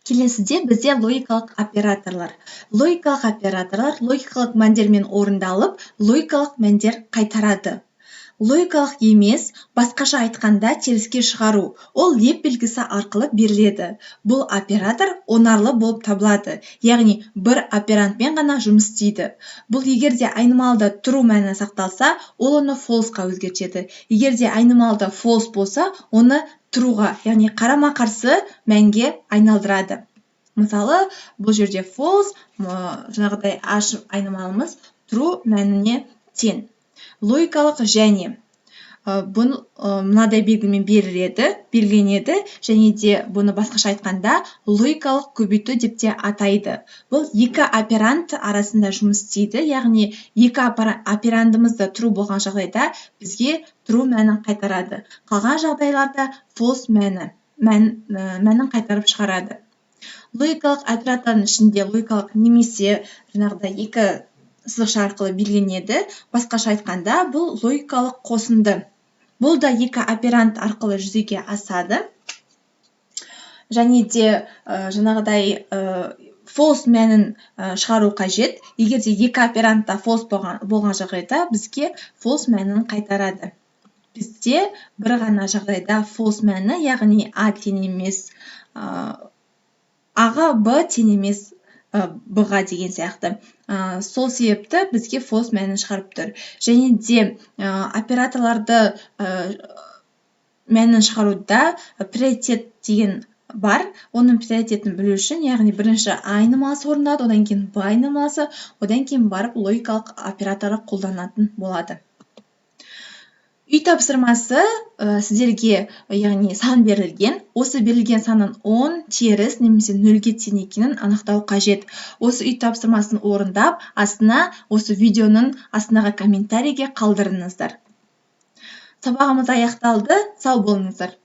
Келесіде бізде логикалық операторлар. Логикалық мәндермен орындалып, логикалық мәндер қайтарады. Логикалық емес, басқаша айтқанда теріске шығару. Ол леп белгісі арқылы беріледі. Бұл оператор онарлы болып табылады. Яғни бір операндпен ғана жұмыс істейді. Бұл егерде айнымалда true мәні сақталса, ол оны false-қа өзгертеді. Егерде айнымалда false болса, оны trueға, яғни қарама-қарсы мәнге айналдырады. Мысалы, бұл жерде false, жаңағыдай ашып айнымалымыз true мәніне тең. Логикалық және бұны мынадай белгімен белгіленеді, және де бұны басқаша айтқанда логикалық көбейту деп те атайды. Бұл екі операнд арасында жұмыс істейді, яғни екі операндымыз да true болған жағдайда бізге true мәнін қайтарады. Қалған жағдайларда false мәнін қайтарып шығарады. Логикалық оператордың ішінде логикалық немесе жаңағыдай екі сызықша арқылы белгіленеді. Басқаша айтқанда бұл логикалық қосынды. Бұл да екі операнд арқылы жүзеге асады. Және де жаңағыдай false мәнін шығару қажет. Егерде екі операндта false болған жағдайда бізге false мәнін қайтарады. Бізде бір ғана жағдайда false мәні, яғни A тең емес A-ға B тең емес B-ға деген сияқты. Сол себепті бізге false мәнін шығарып тұр. Және де операторларды мәнін шығаруда приоритет деген бар. Оның приоритетін білу үшін, яғни бірінші A айнымалысы орындалады, одан кейін B айнымалысы, одан кейін барып логикалық операторы қолданатын болады. Үй тапсырмасы сіздерге, яғни сан берілген. Осы берілген санның 10 теріс немесе 0-ге тең екенін анықтау қажет. Осы үй тапсырмасын орындап, осы видеоның астындағы комментарийге қалдырыңыздар. Сабағымыз аяқталды. Сау болыңыздар.